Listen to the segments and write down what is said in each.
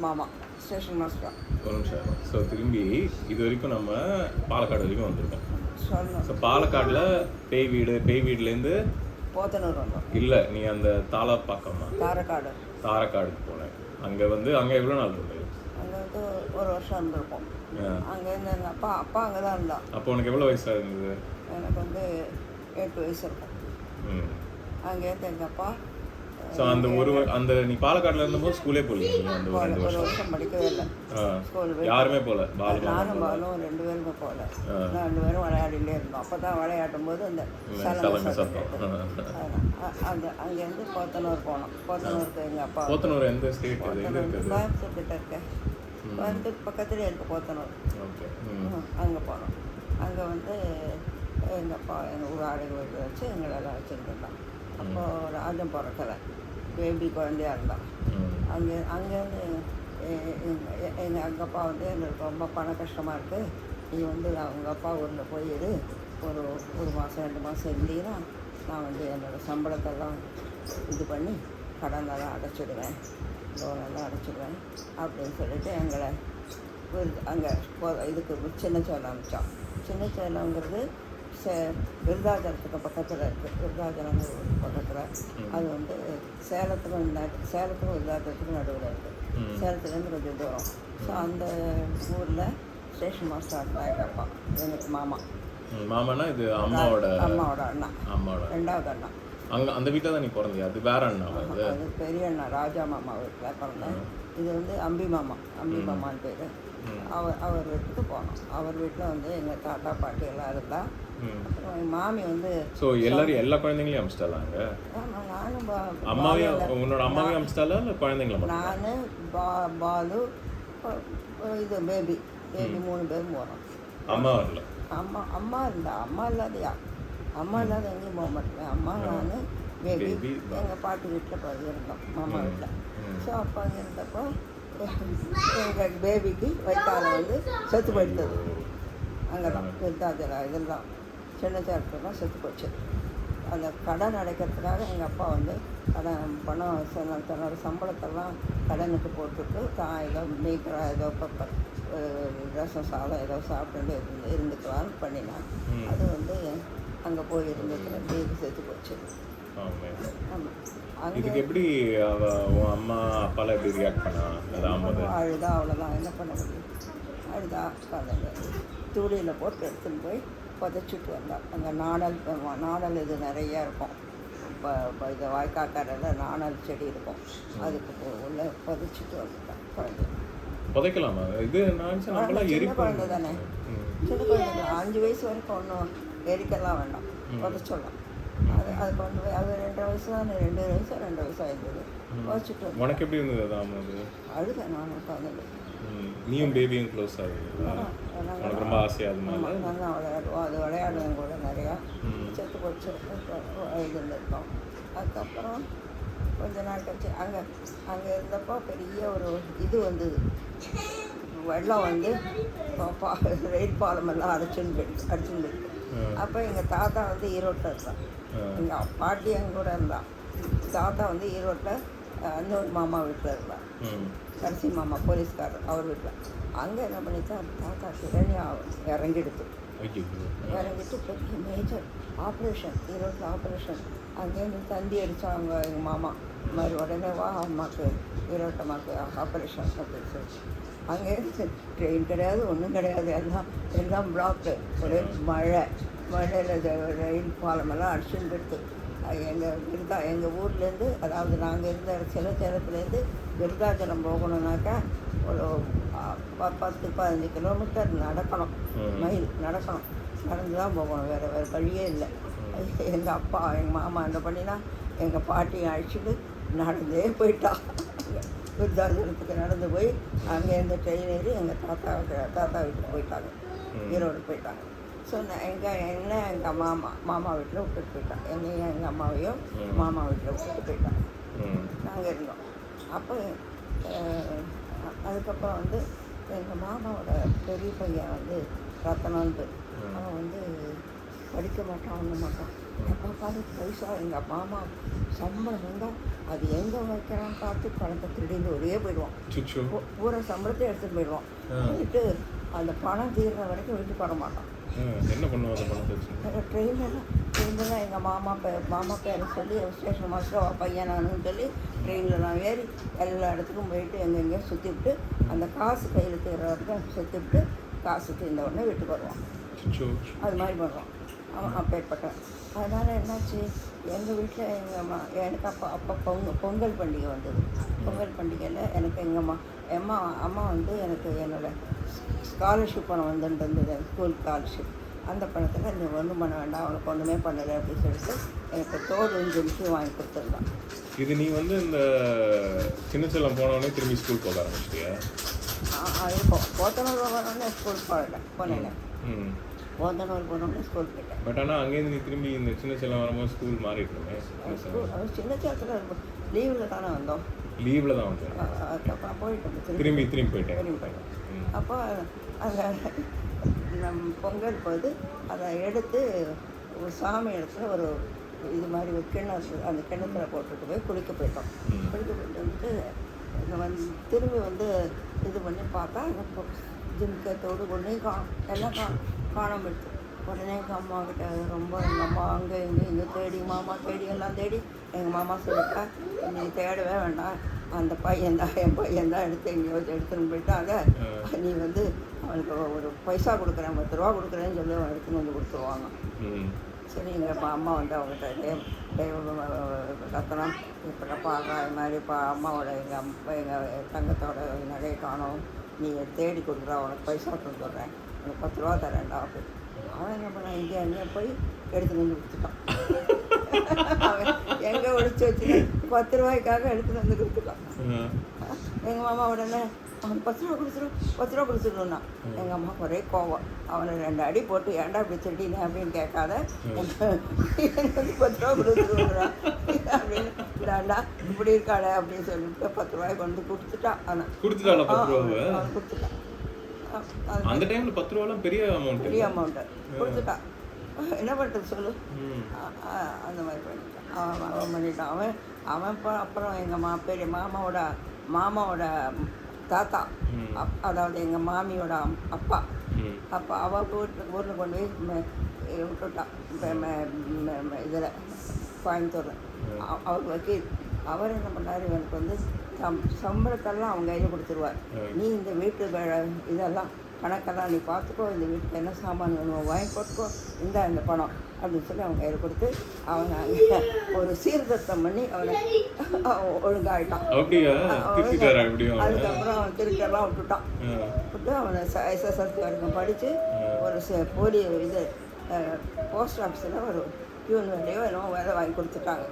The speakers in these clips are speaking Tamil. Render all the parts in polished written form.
மாமா ஸ்டேஷன் மாஸ்டர். ஒரு நிமிஷம். ஸோ திரும்பி இது வரைக்கும் நம்ம பாலக்காடு வரைக்கும் வந்திருக்கோம். சொல்லணும். ஸோ பாலக்காடில் பேய் வீடுலேருந்து போத்தனூர் வந்தோம். இல்லை, நீ அந்த தாளப்பாக்கம்மா தாரக்காடுக்கு போனேன். அங்கே எவ்வளோ நாள் இருந்தது? அங்கே வந்து ஒரு வருஷம் இருந்திருப்போம். அங்கேருந்து எங்கள் அப்பா அங்கே தான் இருந்தான். அப்போ உனக்கு எவ்வளோ வயசாக இருந்தது? எனக்கு வந்து 8 வயசு இருக்கும். அங்கேருந்து எங்கள் அப்பா. ஸோ அந்த நீ பாலக்காட்டில் இருந்தபோது ஸ்கூலே போகலையே? அந்த ஒரு வருஷம் படிக்கவே இல்லை. ஸ்கூல் யாருமே போகல. நானும் பாலும் 2 பேருமே போகல. 2 பேரும் விளையாடிலே இருந்தோம். அப்போ தான் விளையாடும் போது அந்த சத்தம் அந்த அங்கேருந்து போத்தனூர் போனோம். போத்தனூருக்கு எங்கள் அப்பா. போத்தனூர் எந்த ஸ்டேட்? கோயம்புத்தூர் கிட்ட இருக்கேன். கோயம்புத்தூர் பக்கத்துலேயே இருக்குது போத்தனூர். அங்கே போனோம். அங்கே வந்து எங்கள் அப்பா எங்கள் ஊர் ஆடு வீடு வச்சு எங்களெல்லாம் வச்சுருந்துருந்தான். அப்போது ராஜம் பிறக்கலை, பேபி குழந்தையாக இருந்தான். அங்கேருந்து எங்கள் அப்பா வந்து எங்களுக்கு ரொம்ப பண கஷ்டமாக இருக்குது, நீ வந்து அவங்க அப்பா ஊரில் போய் ஒரு மாதம் 2 மாதம் இருந்தீங்கன்னா நான் வந்து என்னோடய சம்பளத்தெல்லாம் இது பண்ணி கடனெல்லாம் அடைச்சிடுவேன், லோனெல்லாம் அடைச்சிடுவேன் அப்படின்னு சொல்லிட்டு எங்களை அங்கே இதுக்கு சின்ன சேலம் அனுப்பிச்சான். சின்ன சேலங்கிறது விருதாச்சலத்துக்கு பக்கத்தில் இருக்குது. விருதாச்சலங்கிற ஒரு பக்கத்தில். அது வந்து சேலத்துக்கும் விருதாச்சலத்துக்கும் நடுவில் இருக்குது. சேலத்துலேருந்து கொஞ்சம் தூரம். ஸோ அந்த ஊரில் ஸ்டேஷன் மாஸ்டர் இருந்தா எங்கள் அப்பா, எனக்கு மாமானா இது அம்மாவோட அண்ணா, 2வது அண்ணா. அங்கே அந்த வீட்டில் தான் நீ பிறந்தியா? அது வேற அண்ணா? அது பெரிய அண்ணா ராஜா மாமா வீட்டில் பிறந்தேன். இது வந்து அம்பி மாமான்னு பேர். அவர் வீட்டுக்கு போனோம். அவர் வீட்டில் வந்து எங்கள் தாத்தா பாட்டி எல்லாம் இருந்தா. அப்புறம் எங்கள் மாமி வந்து எல்லா குழந்தைங்களையும் அமிச்சிட்டாங்க. நானும் உன்னோட அம்மாவையும் அமிச்சிட்டால குழந்தைங்கள? நான் பாலு இது பேபி 3 பேரும் போகிறோம். அம்மா வரல? அம்மா இருந்தா. அம்மா இல்லாத எங்கேயும் போக மாட்டேன். அம்மா நான் பேபி எங்கள் பாட்டி வீட்டில் இருந்தோம், மாமா வீட்டில். ஸோ அப்போ அங்கே இருந்தப்போ எங்கள் பேபிக்கு வயிற்றால வந்து செத்து போயிடுது. அங்கே தான் விருத்தாச்சலம் இதெல்லாம் சின்ன சேலத்துலாம் செத்து போச்சு. அந்த கடன் அடைக்கிறதுக்காக எங்கள் அப்பா வந்து பணம் தன்னோட சம்பளத்தெல்லாம் கடனுக்கு போட்டுட்டு தான் ஏதோ மீக்கராக ஏதோ ரசம் சாதம் ஏதோ சாப்பிட்டு இருந்துக்கலான்னு பண்ணினான். அது வந்து அங்கே போய் இருந்ததுல பேபி செத்து போச்சு. இதுக்கு எப்படி உன் அம்மா அப்பாலாம் எப்படி ரியாக்ட் பண்ணா? அழுதா, அவ்வளோதான், என்ன பண்ண முடியும். அழுதா குழந்தைங்க தூளியில் போட்டு எடுத்துன்னு போய் புதைச்சிட்டு வந்தான். அங்கே நாணல் இது நிறையா இருக்கும். இப்போ இது வாய்க்காக்கரையில் நாணல் செடி இருக்கும், அதுக்கு உள்ள புதைச்சிட்டு வந்துட்டான் குழந்தை. புதைக்கலாமா? இது சின்ன குழந்தை தானே, சின்ன குழந்தை 5 வயசு வரைக்கும் ஒன்றும் எரிக்கலாம் வேண்டாம், புதைச்சிடலாம். அது கொண்டு போய் அது 2 வயசு தான், 2 வயசு ஆயிருந்தது. வச்சுட்டு உனக்கு எப்படி இருந்தது? அழுத நான் குழந்தைங்க. நீயும் பேபியும் க்ளோஸ் ஆகுது? ரொம்ப ஆசையாக அது நல்லா விளையாடுவோம். அது விளையாடுவோம் கூட நிறையா. செத்து போச்சு இது இருந்திருக்கோம். அதுக்கப்புறம் கொஞ்ச நாள் கழிச்சு அங்கே இருந்தப்போ பெரிய ஒரு இது வந்தது, வெள்ளம் வந்து ரயில் பாலமெல்லாம் அடிச்சுன்னு போயிடுச்சு. அப்போ எங்கள் தாத்தா வந்து ஈரோட்டில் இருந்தான், எங்கள் பாட்டி அங்கே கூட இருந்தான். தாத்தா வந்து ஈரோட்டில் இன்னொரு மாமா வீட்டில் இருந்தான், கடைசி மாமா போலீஸ்காரர், அவர் வீட்டில். அங்கே என்ன பண்ணித்தான் தாத்தா கிரணியா இறங்கிட்டு பெரிய மேஜர் ஆப்ரேஷன், ஈரோட்டில் ஆப்ரேஷன். அங்கேருந்து தந்தி அடித்தாங்க எங்கள் மாமா. இந்த மாதிரி உடனே வா அம்மாவுக்கு ஈரோட்டு அம்மாவுக்கு ஆப்ரேஷன் அப்படின்னு சொல்லி. அங்கேருந்து ட்ரெயின் கிடையாது, ஒன்றும் கிடையாது, எல்லாம் பிளாக்கு. ஒரே மழையில் ரயில் பாலமெல்லாம் அடிச்சுன்னு போயிடுது. எங்கள் ஊர்லேருந்து, அதாவது நாங்கள் இருந்த சேலத்துலேருந்து விருதாச்சலம் போகணுன்னாக்கா ஒரு 10-15 கிலோமீட்டர் மைல் நடக்கணும். நடந்து தான் போகணும், வேறு வழியே இல்லை. எங்கள் மாமா என்ன பண்ணினா எங்கள் பாட்டியை அழைச்சிட்டு நடந்தே போயிட்டா. விருதாச்சலத்துக்கு நடந்து போய் அங்கேருந்து ட்ரெயின் ஏறி எங்கள் தாத்தா வீட்டுக்கு போயிட்டாங்க, ஈரோடு போயிட்டாங்க. ஸோ எங்கள் மாமா வீட்டில் விட்டுட்டு போயிட்டாங்க. என்னையும் எங்கள் அம்மாவையும் மாமா வீட்டில் விட்டுட்டு போயிட்டாங்க. நாங்கள் இருந்தோம். அப்போ அதுக்கப்புறம் வந்து எங்கள் மாமாவோட பெரிய பையன் வந்து ரத்தனான்னு, அவன் வந்து படிக்க மாட்டான், ஒன்றும் மாட்டான். எப்போ பாரு பைசா எங்கள் மாமா சம்பளம் வந்தால் அது எங்கே வைக்கிறான்னு பார்த்து பணத்தை திருடிந்து ஒரே போயிடுவான். பூரா சம்பளத்தை எடுத்துகிட்டு போயிடுவான். போயிட்டு அந்த பணம் தீர்ற வரைக்கும் வீட்டுக்கு வர மாட்டான். என்ன பண்ணுவாங்க? ட்ரெயினில் எங்கள் மாமா பேரை சொல்லி ஸ்டேஷன் மாஸ்டர் பையனானு சொல்லி ட்ரெயினில் நான் ஏறி எல்லா இடத்துக்கும் போயிட்டு எங்கெங்கேயோ சுற்றிவிட்டு அந்த காசு கையில் தீர்ற வரைக்கும் சுற்றிவிட்டு காசு தீர்ந்த உடனே வீட்டுக்கு வருவான். அது மாதிரி பண்ணுவான் அவன் அப்பேற்பட்டான். அதனால் என்னாச்சு, எங்கள் வீட்டில் எனக்கு அப்போ பொங்கல் பண்டிகை வந்தது. பொங்கல் பண்டிகையில் எனக்கு அம்மா வந்து எனக்கு என்னோடய ஸ்காலர்ஷிப் பணம் வந்துட்டு ஸ்கூல் ஸ்காலர்ஷிப். அந்த பணத்தில் நீ ஒன்றும் பண்ண வேண்டாம், அவனுக்கு ஒன்றுமே பண்ணலை அப்படின்னு சொல்லிட்டு எனக்கு தோடு ஜென்ஸு வாங்கி கொடுத்துருந்தான். இது நீ வந்து இந்த சின்ன செல்லம் போனோடனே திரும்பி ஸ்கூல் போக ஆரம்பிச்சிட்டியா? இருக்கும் போத்தனூர் போனோடனே ஸ்கூல் போனேன். போத்தனூர் போனோடனே ஸ்கூல் போயிட்டேன். பட் ஆனால் அங்கேருந்து நீ திரும்பி இந்த சின்ன செல்லம் வரும்போது ஸ்கூல் மாறிட்டுமே. சின்ன சேலத்தில் லீவில் தானே வந்தோம். லீவில் தான் வந்தேன். அதுக்கப்புறம் போயிட்டோம் திரும்பி போயிட்டேன். அப்போ அந்த பொங்கல் போது அதை எடுத்து ஒரு சாமி இடத்துல ஒரு இது மாதிரி ஒரு கிணறு, அந்த கிணத்துல போட்டுட்டு போய் குளிக்க போயிட்டோம். குளிக்க போயிட்டு வந்துட்டு திரும்பி இது பண்ணி பார்த்தா அந்த ஜிம்கத்தோடு ஒன்றையும் எல்லாம் காணாமல் எடுத்து. உடனே எங்கள் அம்மா கிட்ட ரொம்ப எங்கள் அம்மா அங்கே இங்கே தேடி மாமா தேடி எல்லாம் தேடி எங்கள் மாமா சொல்லிட்டா, நீ தேடவே வேண்டாம், அந்த பையன்தான் என் பையன்தான் எங்கேயோ எடுத்துன்னு போயிட்டாங்க, நீ அவனுக்கு ஒரு பைசா கொடுக்குறேன், 10 ரூபா கொடுக்குறேன்னு சொல்லி அவன் எடுத்துன்னு வந்து கொடுத்துருவாங்க. சரி எங்கள் அம்மா அவங்ககிட்ட கத்தனம் இப்படி பார்க்குறா, இது மாதிரி அம்மாவோட எங்கள் தங்கத்தோட நகையை காணும், நீ தேடி கொடுக்குறா, உனக்கு பைசா கொடுத்துட்றேன், உனக்கு 10 ரூபா தரேன்டா அப்படின்னு. அவன் என்ன பண்ணான், இங்கே போய் எடுத்துகிட்டு வந்து கொடுத்துட்டான். அவன் எங்கே ஒழிச்சு வச்சு 10 ரூபாய்க்காக எடுத்துகிட்டு வந்து கொடுத்துட்டான். எங்கள் மாமா உடனே அவனுக்கு 10 ரூபா கொடுத்துருன்னா. எங்கள் அம்மா ஒரே கோவம். அவனை 2 அடி போட்டு ஏன்டா இப்படி திட்டினே அப்படின்னு கேட்காத, எனக்கு 10 ரூபா கொடுத்துருவான் அப்படின்னு இதாண்டா இப்படி இருக்காடா அப்படின்னு சொல்லிட்டு 10 ரூபாய் கொண்டு கொடுத்துட்டான். ஆனால் அவன் கொடுத்துட்டான். அந்த டைம்ல 10 ரூபாலாம் பெரிய அமௌண்ட்டு கொடுத்துட்டான். என்ன பண்ணுறது சொல்லு. அந்த மாதிரி பண்ணிட்டான். அவன் பண்ணிட்டான். அவன் அப்புறம் எங்கள் பெரிய மாமாவோட தாத்தா, அதாவது எங்கள் மாமியோட அப்பா அவள் ஊரில் கொண்டு போய் விட்டுட்டான். இதில் கோயம்புத்தூரில் அவருக்கு வக்கீல். அவர் என்ன பண்ணார், இவனுக்கு சம்பளத்தெல்லாம் அவங்க கையில் கொடுத்துருவார். நீ இந்த வீட்டு இதெல்லாம் கணக்கெல்லாம் நீ பார்த்துக்கோ, இந்த வீட்டுக்கு என்ன சாமான் வேணுமோ வாங்கி போட்டுக்கோ, இந்த பணம் அப்படின்னு சொல்லி அவங்க கையில் கொடுத்து அவனை ஒரு சீர்திருத்தம் பண்ணி அவனை ஒழுங்காயிட்டான். அதுக்கப்புறம் அவன் திருட்டெல்லாம் விட்டு அவனை SSLC வரைக்கும் படித்து ஒரு போலி இது போஸ்ட் ஆஃபீஸில் ஒரு பியூன் வேலையோ என்னமோ வேலை வாங்கி கொடுத்துட்டாங்க.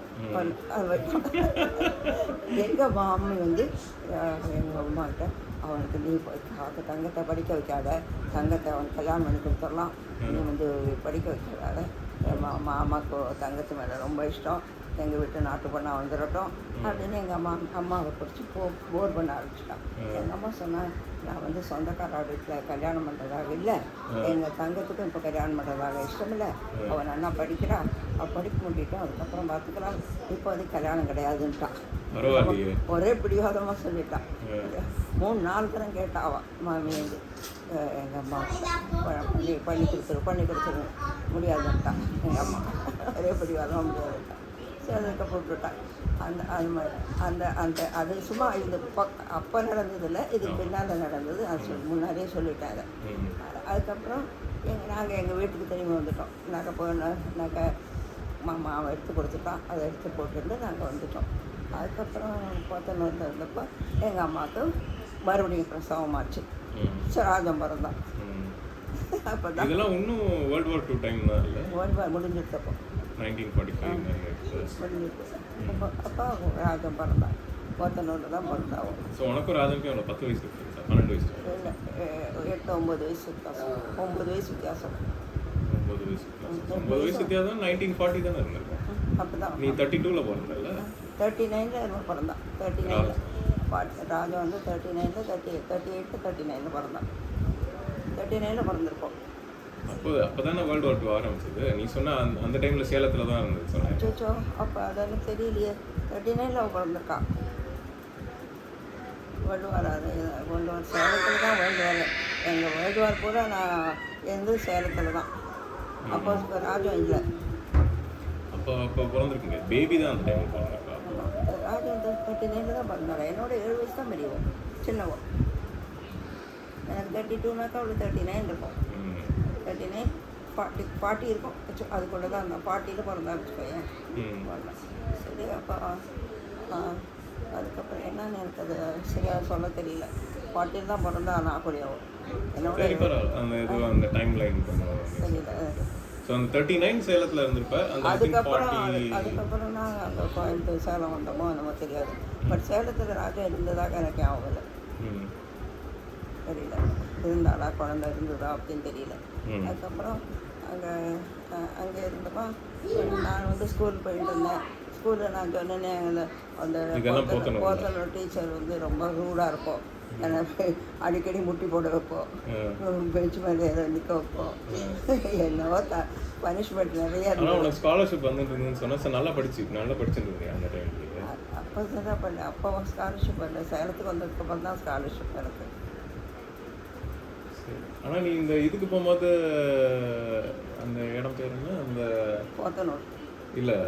எங்கள் மாமி எங்கள் அம்மாக்கிட்ட, அவனுக்கு நீ தங்கத்தை படிக்க வைக்காத, தங்கத்தை அவனுக்கு கல்யாணம் பண்ணி கொடுத்துடலாம், நீ படிக்க வைக்காத, மாமாவுக்கு தங்கத்து மேலே ரொம்ப இஷ்டம், எங்கள் வீட்டு நாட்டு பண்ண வந்துடட்டும் அப்படின்னு எங்கள் அம்மாவை பிடிச்சி போர் பண்ண ஆரம்பிச்சிட்டான். எங்கள் அம்மா சொன்னால், நான் சொந்தக்கார வீட்டில் கல்யாணம் பண்ணுறதாக இல்லை, எங்கள் தங்கத்துக்கும் இப்போ கல்யாணம் பண்ணுறதாக இஷ்டம் இல்லை, அவன் நல்லா படிக்கிறான், அவள் படிப்பு முடிட்டோம், அதுக்கப்புறம் பார்த்துக்கலாம், இப்போ கல்யாணம் கிடையாதுன்ட்டான். ஒரே பிடிவாதமாக சொல்லிட்டான். 3-4 தரம் கேட்டா அவள் மாமி எங்கள் அம்மா பண்ணி கொடுத்துரு முடியாதுன்ட்டான். எங்கள் அம்மா ஒரே பிடிவாதமாக முடியாதுன்ட்டான். சரி அதுக்கப்புறம் விட்டுட்டான். அது மாதிரி அது சும்மா இது அப்போ நடந்ததில்லை, இது பின்னால் நடந்தது. அது முன்னாடியே சொல்லிட்டாங்க. அதுக்கப்புறம் நாங்கள் எங்கள் வீட்டுக்கு திரும்பி வந்துட்டோம். நகை மாமா அவன் எடுத்து கொடுத்துட்டான், அதை எடுத்து போட்டுட்டு நாங்கள் வந்துட்டோம். அதுக்கப்புறம் போத்தனூரில் இருந்தப்போ எங்கள் அம்மாவுக்கு மறுபடியும் பிரசவமாச்சு. ராஜம் பிறந்தான். அப்போ தான் இதெல்லாம் இன்னும் World War II டைம் தான் இல்லை, World War முடிஞ்சிருக்கப்போ 1945 முடிஞ்சிருக்கு. அப்போ ராஜம் பிறந்தான். போத்தனூரில் தான் பிறந்தாவும். ஸோ உனக்கும் ராஜனுக்கும் எவ்வளோ 10 வயசு 12 வயசு இல்லை, 8-9 வயசு வித்தியாசம். 9 வயசு வித்தியாசம். 9 வயசு வித்தியாசம். 1940 தானே இருந்திருக்கும். அப்போ தான் நீ 32ல் பிறந்தல, 39ல் பிறந்தான். 39ல் ராஜா 39ல் 38 39ல் பிறந்தான். 39ல் பிறந்திருப்போம். அப்போதானே வேர்ல்டு வார் 2 ஆரம்பிச்சது. நீ சொன்ன அந்த டைமில் சேலத்தில் தான் இருந்தது சொன்னேன். அச்சோ அப்போ அதெல்லாம் தெரியலையே. 39ல் அவள் பிறந்திருக்கா. வேர்ல்டு வார் சேலத்தில் தான் வேர்ல்டு வார். எங்கள் வேர்ல்டு வார் கூட நான் இருந்தது சேலத்தில் தான். அப்போ ராஜம் இல்லை. அப்போ பிறந்திருக்குங்க. பேபி தான் அந்த டைமில் பிறந்திருக்கா. ராஜம் வந்து 39ல் தான் பிறந்தாரா. என்னோட 7 வயசு தான் பெரியவோ, சின்னவோ. எனக்கு 32னாக்கா அவளுக்கு 39 இருக்கும். 39 40 இருக்கும். அதுக்குள்ளே தான் அந்த 40ல் பிறந்தா வச்சுக்கோயேன். சரி அப்போ அதுக்கப்புறம் என்னன்னு எனக்கு அது சரியாக சொல்ல தெரியல. 40ல் தான் பிறந்தா நான் கூடயாவும் என்னோட அந்த டைம் லைன் தெரியல. ஸோ அந்த 39 சேலத்தில் இருந்திருப்பேன். அதுக்கப்புறம் நான் அந்த கோயம்புத்தூர் சேலம் வந்தோமோ என்னமோ தெரியாது. பட் சேலத்தில் ராஜா இருந்ததாக எனக்கு ஞாபகம் இல்லை. தெரியல இருந்தாளா குழந்தை இருந்ததா அப்படின்னு தெரியல. அதுக்கப்புறம் அங்கே இருந்தப்போ நான் வந்து ஸ்கூல் போயிட்டு இருந்தேன். ஸ்கூலில் நான் சொன்னேன்னே அந்த போத்தனூர் டீச்சர் வந்து ரொம்ப ரூடாக இருக்கும். எனக்கு அடிக்கடி முட்டி போட வைப்போம், பெஞ்ச் மேலே நிற்க வைப்போம். என்னவோ பனிஷ்மெண்ட் நிறையா இருந்தது. ஸ்காலர்ஷிப் வந்துருந்துன்னு சொன்னால் நல்லா படிச்சுருந்தேன் அந்த டைம். அப்போ தான் பண்ணேன். அப்போ ஸ்காலர்ஷிப் பண்ணல. சேலத்துக்கு வந்ததுக்கப்புறம் தான் ஸ்காலர்ஷிப் எனக்கு. ஆனால் நீ இந்த இதுக்கு போகும்போது அந்த இடம் பேர் என்ன, அந்த போத்தனூர் இல்லை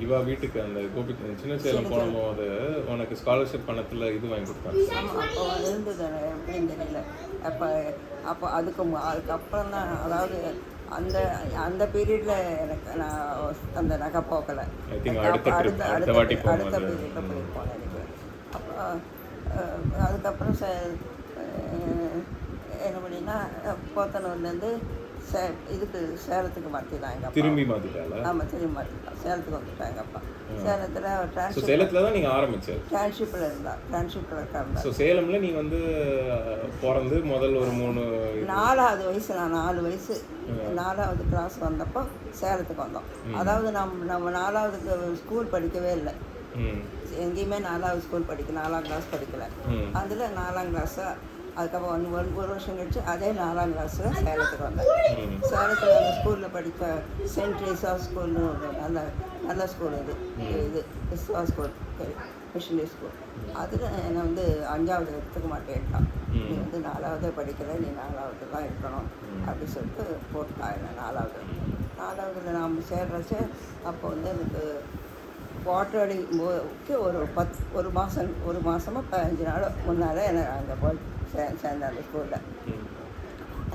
இவா வீட்டுக்கு அந்த கோபி சின்ன சேலம் போகும்போது உனக்கு ஸ்காலர்ஷிப் பணத்தில் இது வாங்கி கொடுத்தாங்க. அப்போ இருந்தது எப்படின்னு தெரியல. அதுக்கப்புறம் தான், அதாவது அந்த பீரியடில் எனக்கு நான் அந்த நகை போக்கலை. அடுத்த பீரியடில் போயிருப்போம் நினைக்கிறேன். அப்போ அதுக்கப்புறம் என்ன பண்ணினா போத்தனூர்லேருந்து இதுக்கு சேலத்துக்கு மாற்றிட்டான் எங்கள் அப்பா. திரும்பி மாற்றிட்டாங்க. ஆமாம், திரும்பி மாற்றிட்டான். சேலத்துக்கு வந்துட்டான் எங்கள் அப்பா. சேலத்தில் சேலத்தில் தான் நீங்கள் ஆரம்பிச்சது. ட்ரான்ஸ்ஷிப்பில் ட்ரான்ஸ்ஷிப்பில் இருக்காங்க. ஸோ சேலமில் நீ வந்து பிறந்து முதல் ஒரு 4வது வயசு, நான் 4 வயசு 4வது கிளாஸ் வந்தப்போ சேலத்துக்கு வந்தோம். அதாவது நம்ம 4வது ஸ்கூல் படிக்கவே இல்லை. எங்கேயுமே 4வது ஸ்கூல் 4ஆம் கிளாஸ் படிக்கலை. அதில் 4ஆம் கிளாஸாக அதுக்கப்புறம் ஒரு வருஷம் கழிச்சு அதே 4ஆம் கிளாஸில் சேலத்துக்கு வந்தேன். சேலத்தில் அந்த ஸ்கூலில் படித்த சென்ட் ட்ரீஸா ஸ்கூல்னு ஒரு நல்ல ஸ்கூல். இது கிறிஸ்துவா ஸ்கூல், மிஷனரி ஸ்கூல். அதில் என்னை வந்து 5வது எடுத்துக்க மாட்டேன்ட்டான். நீ வந்து 4வது படிக்கலை, நீ 4வது தான் இருக்கணும் அப்படின்னு சொல்லிட்டு போட்டான் என்ன 4வதுல நாம் சேர்றச்சு. அப்போ வந்து எனக்கு குவார்டர்லிக்கு ஒரு மாதமாக 15 நாள் முன்னால் என்னை அங்கே போய் சேர்ந்தேன் அந்த ஸ்கூலில்.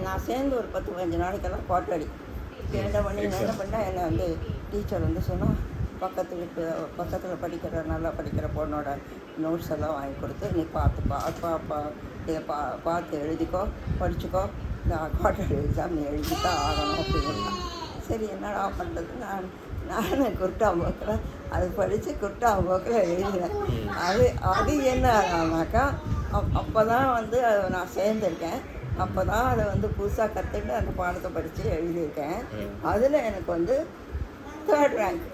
நான் சேர்ந்து ஒரு 10-15 நாளைக்கெல்லாம் குவார்டர்லி என்ன பண்ணால் என்னை வந்து டீச்சர் வந்து சொன்னால் பக்கத்தில் நல்லா படிக்கிற பொண்ணோட நோட்ஸ் எல்லாம் வாங்கி கொடுத்து நீ இதை பார்த்து எழுதிக்கோ, படிச்சுக்கோ, நான் குவார்டர்லி எக்ஸாம் நீ எழுதித்தான் ஆகணும் அப்படின்னு. சரி என்னடா பண்ணுறது, நான் குருட்டாம்போக்கில் அது படித்து குருட்டாம்போக்கில் எழுதினேன். அது என்ன ஆனாக்கா அப்போ தான் வந்து நான் சேர்ந்துருக்கேன். அப்போ தான் அதை வந்து புதுசாக கற்றுட்டு அந்த பாடத்தை படித்து எழுதியிருக்கேன். அதில் எனக்கு வந்து 3rd ரேங்க்.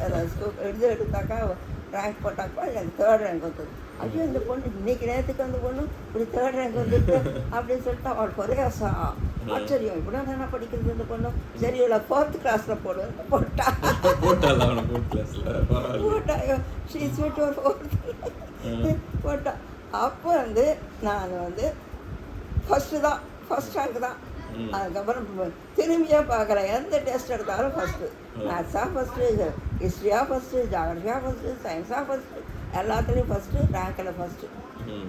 அதாவது எடுத்தாக்கா ரேங்க் போட்டாக்கா எனக்கு 3rd ரேங்க் வந்தது. ஐயோ இந்த பொண்ணு இன்னைக்கு நேரத்துக்கு அந்த பொண்ணு இப்படி 3rd ரேங்க் வந்துட்டு அப்படின்னு சொல்லிட்டு அவளுக்கு ஒரே ஆச்சரியம். இப்படி தானே படிக்கிறது இந்த பொண்ணு. சரி இவளை 4th கிளாஸில் போட்டா போட்டா. அப்போ வந்து நான் வந்து ஃபஸ்ட்டு தான், ஃபஸ்ட் ரேங்க் தான். அதுக்கப்புறம் திரும்பியே பார்க்குறேன். எந்த டெஸ்ட் எடுத்தாலும் ஃபஸ்ட்டு. மேத்ஸாக ஃபஸ்ட்டு, ஹிஸ்ட்ரியாக ஃபஸ்ட்டு, ஜாகிரஃபியாக ஃபஸ்ட்டு, சயின்ஸாக ஃபஸ்ட்டு, எல்லாத்துலேயும் ஃபஸ்ட்டு, ரேங்கில் ஃபஸ்ட்டு.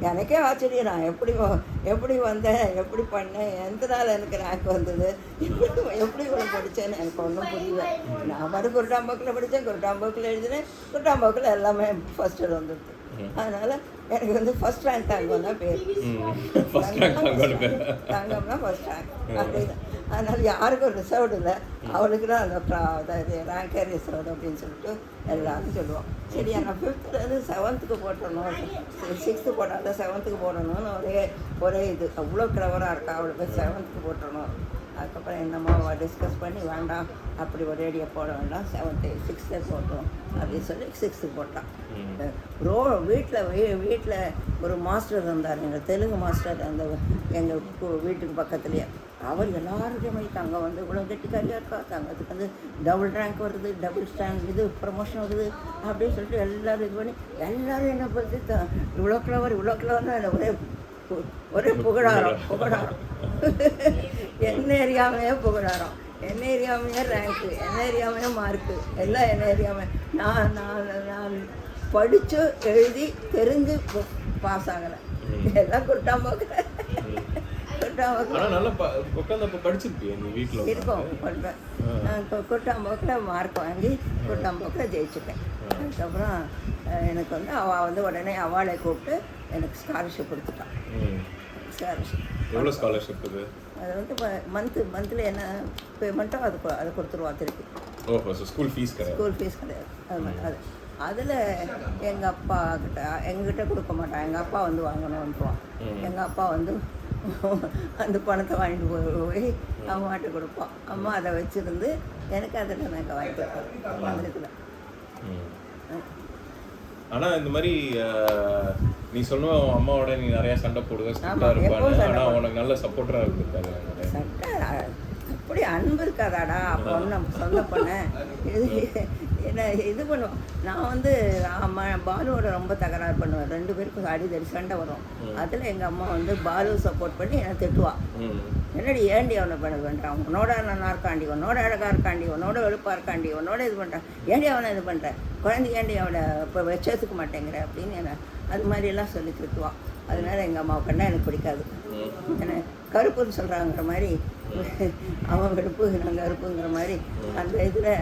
எனக்கே ஆச்சரியம். நான் எப்படி வந்தேன், எப்படி பண்ணேன், எந்த நாள் எனக்கு ரேங்க் வந்தது, எப்படி இவ்வளோ படித்தேன்னு எனக்கு ஒன்றும் புரியல. நான் மாதிரி குருட்டாம்போக்கில் படித்தேன், குருட்டாம்போக்கில் எழுதினேன், குருட்டாம்போக்கில் எல்லாமே ஃபஸ்ட்டு வந்துடுது. அதனால் எனக்கு வந்து ஃபஸ்ட் ரேங்க் தங்கம் தான் பேர். தங்கம்னா ஃபஸ்ட் ரேங்க் அப்படின்னு. அதனால் யாருக்கும் ரிசர்வ்டு இல்லை, அவளுக்கு தான் அந்த ரேங்கே ரிசர்வ்டு அப்படின்னு சொல்லிட்டு எல்லாரும் சொல்லுவோம். சரி நான் 5th 7th போட்டணும், 6th போட்டால் 7th போடணும்னு ஒரே இது. அவ்வளோ கிளவராக இருக்கா, அவளுக்கு 7th போட்டணும் அதுக்கப்புறம் என்னம்மா டிஸ்கஸ் பண்ணி வேண்டாம் அப்படி ஒரேடியாக போட வேண்டாம் 7th 6th போட்டோம் அப்படின்னு சொல்லி 6th போட்டான். வீட்டில் ஒரு மாஸ்டர் இருந்தார், எங்கள் தெலுங்கு மாஸ்டர், அந்த எங்கள் வீட்டுக்கு பக்கத்துலேயே. அவர் எல்லாருக்கும் அங்கே வந்து இவ்வளோ கெட்டிக்காரியாக இருக்கா, தங்கத்துக்கு வந்து டபுள் ரேங்க் வருது, டபுள் ஸ்டாண்ட் இது ப்ரமோஷன் வருது அப்படின்னு சொல்லிட்டு எல்லோரும் இது பண்ணி எல்லோரும் என்னை பற்றி இவ்வளோ கிளவர்னு ஒரே புகழாரம் என்ன ஏரியாமையே புகழாரம், என்ன ஏரியாமையே ரேங்க்கு, என்ன ஏரியாமையே மார்க்கு, எல்லாம் என்ன ஏரியாமே. நான் படித்து எழுதி தெரிஞ்சு பாஸ் ஆகலை, எல்லாம் குட்டாம்போக்கு இருக்கும் பண்ணுறேன். நான் குட்டாம்போக்கில் மார்க் வாங்கி குட்டாம்போக்கில் ஜெயிச்சுட்டேன். அதுக்கப்புறம் எனக்கு வந்து அவள் வந்து உடனே அவாளை கூப்பிட்டு எனக்கு ஸ்காலர்ஷிப் கொடுத்துட்டான். ஸ்காலர்ஷிப் அது வந்து மந்த்லி என்ன பேமெண்ட்டோ அதை கொடுத்துருவா திருப்பி. ஸ்கூல் ஃபீஸ் கிடையாது அது. அதில் எங்கள் அப்பா எங்ககிட்ட கொடுக்க மாட்டான், எங்கள் அப்பா வந்து வாங்கணுன்றான். எங்கள் அப்பா வந்து அந்த பணத்தை வாங்கிட்டு போய் அம்மாட்ட கொடுப்பான். அம்மா அதை வச்சுருந்து எனக்கு அதில் நாங்கள் வாங்கி கொடுப்போம் வந்துருக்குல. ஆனால் இந்த மாதிரி நீ சொல்லுவேன் அம்மாவோட நீ நிறையா சண்டை போடுவேன், ஆனால் உனக்கு நல்ல சப்போர்ட்டராக இருந்திருக்காரு. சட்டை அப்படி அன்பு இருக்காதாடா பொண்ணு சொந்த பொண்ணு என்ன இது பண்ணுவோம். நான் வந்து பாலுவோட ரொம்ப தகராறு பண்ணுவேன், 2 பேருக்கும் அடிதடி சண்டை வரும். அதில் எங்கள் அம்மா வந்து பாலு சப்போர்ட் பண்ணி என்னை திட்டுவா. என்னடி ஏண்டி அவனை பண்ண வேண்டாம், உன்னோட நல்லா இருக்காண்டி, உன்னோட அழகாக இருக்காண்டி, உன்னோட வெளுப்பாக இருக்காண்டி, உன்னோட இது பண்ணுறான், ஏண்டி அவனை இது பண்ணுறேன், குழந்தைங்க ஏண்டி அவனை இப்போ வச்சதுக்க மாட்டேங்கிற அப்படின்னு என்ன அது மாதிரியெல்லாம் சொல்லி திட்டுவான். அதனால எங்கள் அம்மாவை கண்டா எனக்கு பிடிக்காது. ஏன்னா கருப்புன்னு சொல்கிறாங்கிற மாதிரி அவன் வெளுப்பு நான் கருப்புங்கிற மாதிரி அந்த இதில்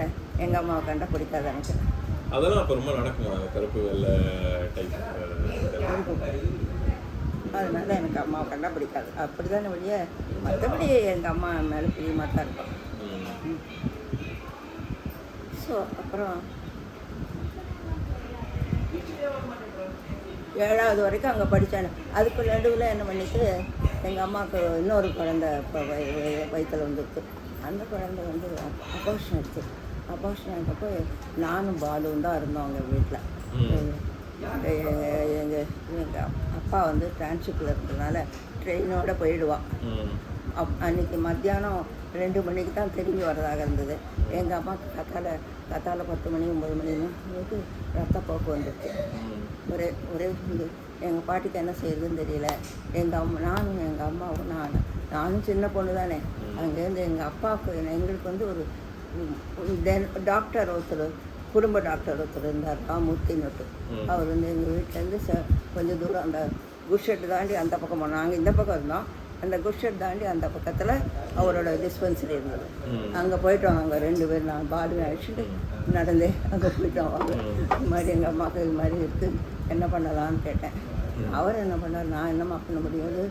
எங்கள் அம்மாவை கண்டா பிடிக்காது எனக்கு. அதெல்லாம் அப்போ ரொம்ப நடக்கும், கருப்பு வெள்ளை டைப் அதனால எனக்கு அம்மாவை கண்டா பிடிக்காது. அப்படி தானே வழிய மற்றபடி எங்கள் அம்மா மேலே பிரியமாக தான் இருப்பான். ஸோ அப்புறம் 7வது வரைக்கும் அங்கே படித்தேன். அதுக்கு நடுவில் என்ன பண்ணிட்டு எங்கள் அம்மாவுக்கு இன்னொரு குழந்தை இப்போ வயிற்றில் வந்துருக்கு. அந்த குழந்தை வந்து அபார்ஷன் எடுத்து ஆனப்போ நானும் பாலுவும் தான் இருந்தோம் அவங்க வீட்டில். எங்கள் அப்பா வந்து டிரான்ஷிப்பில் இருந்ததுனால ட்ரெயினோடு போயிடுவான். அன்றைக்கி மத்தியானம் 2 மணிக்கு தான் திரும்பி வர்றதாக இருந்தது. எங்கள் அம்மாவுக்கு கத்தால 10 மணி 9 மணிக்கு ரத்தப்போக்கு வந்துடுச்சு. ஒரே எங்கள் பாட்டிக்கு என்ன செய்யறதுன்னு தெரியல. நானும் எங்கள் அம்மாவும் நானும் சின்ன பொண்ணு தானே. அங்கேருந்து எங்கள் அப்பாவுக்கு எங்களுக்கு வந்து ஒரு டாக்டர் ஒருத்தர், குடும்ப டாக்டர் ஒருத்தர் இருந்தார், மூர்த்தின்னு. அவர் வந்து எங்கள் வீட்டிலேருந்து கொஞ்சம் தூரம் அந்த குஷெட் தாண்டி அந்த பக்கம் போனோம். நாங்கள் இந்த பக்கம் இருந்தோம், அந்த குஷெட் தாண்டி அந்த பக்கத்தில் அவரோட டிஸ்பென்சரி இருந்தது. அங்கே போயிட்டோம். அங்கே 2 பேர் நான் பாலுவை அழைச்சிட்டு நடந்தே அங்கே போயிட்டோம். இது மாதிரி எங்கள் அம்மாவுக்கு இது மாதிரி இருக்குது, என்ன பண்ணலான்னு கேட்டேன். அவர் என்ன பண்ணார், நான் என்னம்மா பண்ண முடியாது,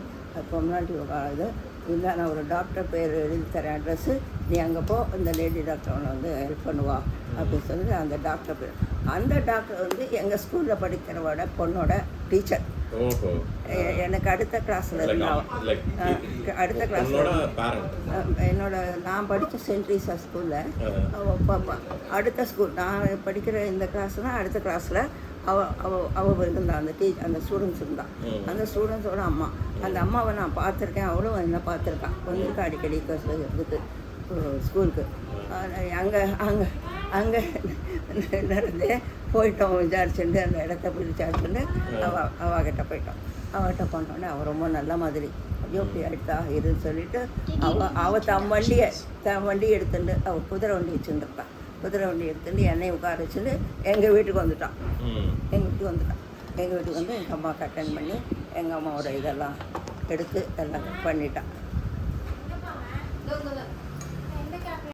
கம்யூனிட்டி இது இல்லை, நான் ஒரு டாக்டர் பேர் எழுதி தரேன் அட்ரெஸ்ஸு, நீ அங்கே போ, இந்த லேடி டாக்டர் அவனை வந்து ஹெல்ப் பண்ணுவா அப்படின்னு சொல்லி அந்த டாக்டர் பேர். அந்த டாக்டர் வந்து எங்கள் ஸ்கூலில் படிக்கிறவோட பொண்ணோட டீச்சர். எனக்கு அடுத்த கிளாஸில் இருந்தான். அடுத்த கிளாஸில் என்னோட நான் படித்த சென்ட் ட்ரீஸா ஸ்கூலில் அடுத்த ஸ்கூல் நான் படிக்கிற இந்த கிளாஸ்னால் அடுத்த கிளாஸில் அவள் இருந்தான். அந்த ஸ்டூடெண்ட்ஸ் இருந்தான். அந்த ஸ்டூடெண்ட்ஸோட அம்மா, அந்த அம்மாவை நான் பார்த்துருக்கேன், அவளும் என்ன பார்த்துருக்கான். வந்துருக்கு அடிக்கடி இதுக்கு ஸ்கூலுக்கு. அங்கே நடந்தே போயிட்டோம், விசாரிச்சுட்டு அந்த இடத்த போய் விசாரிச்சுட்டு அவகிட்ட போயிட்டோம். அவகிட்ட போனோடனே அவள் ரொம்ப நல்ல மாதிரி எப்படி எடுத்தா இதுன்னு சொல்லிட்டு அவள் தன் வண்டி எடுத்துட்டு அவள் குதிரை வண்டி வச்சுருந்துருக்கான். குதிரை வண்டி எடுத்துட்டு என்னையை உட்கார வச்சுட்டு எங்கள் வீட்டுக்கு வந்துட்டான். எங்கள் வீட்டுக்கு வந்து எங்கள் அம்மாவுக்கு அட்டென்ட் பண்ணி எங்கள் அம்மாவோட இதெல்லாம் எடுத்து எல்லாம் பண்ணிட்டான்.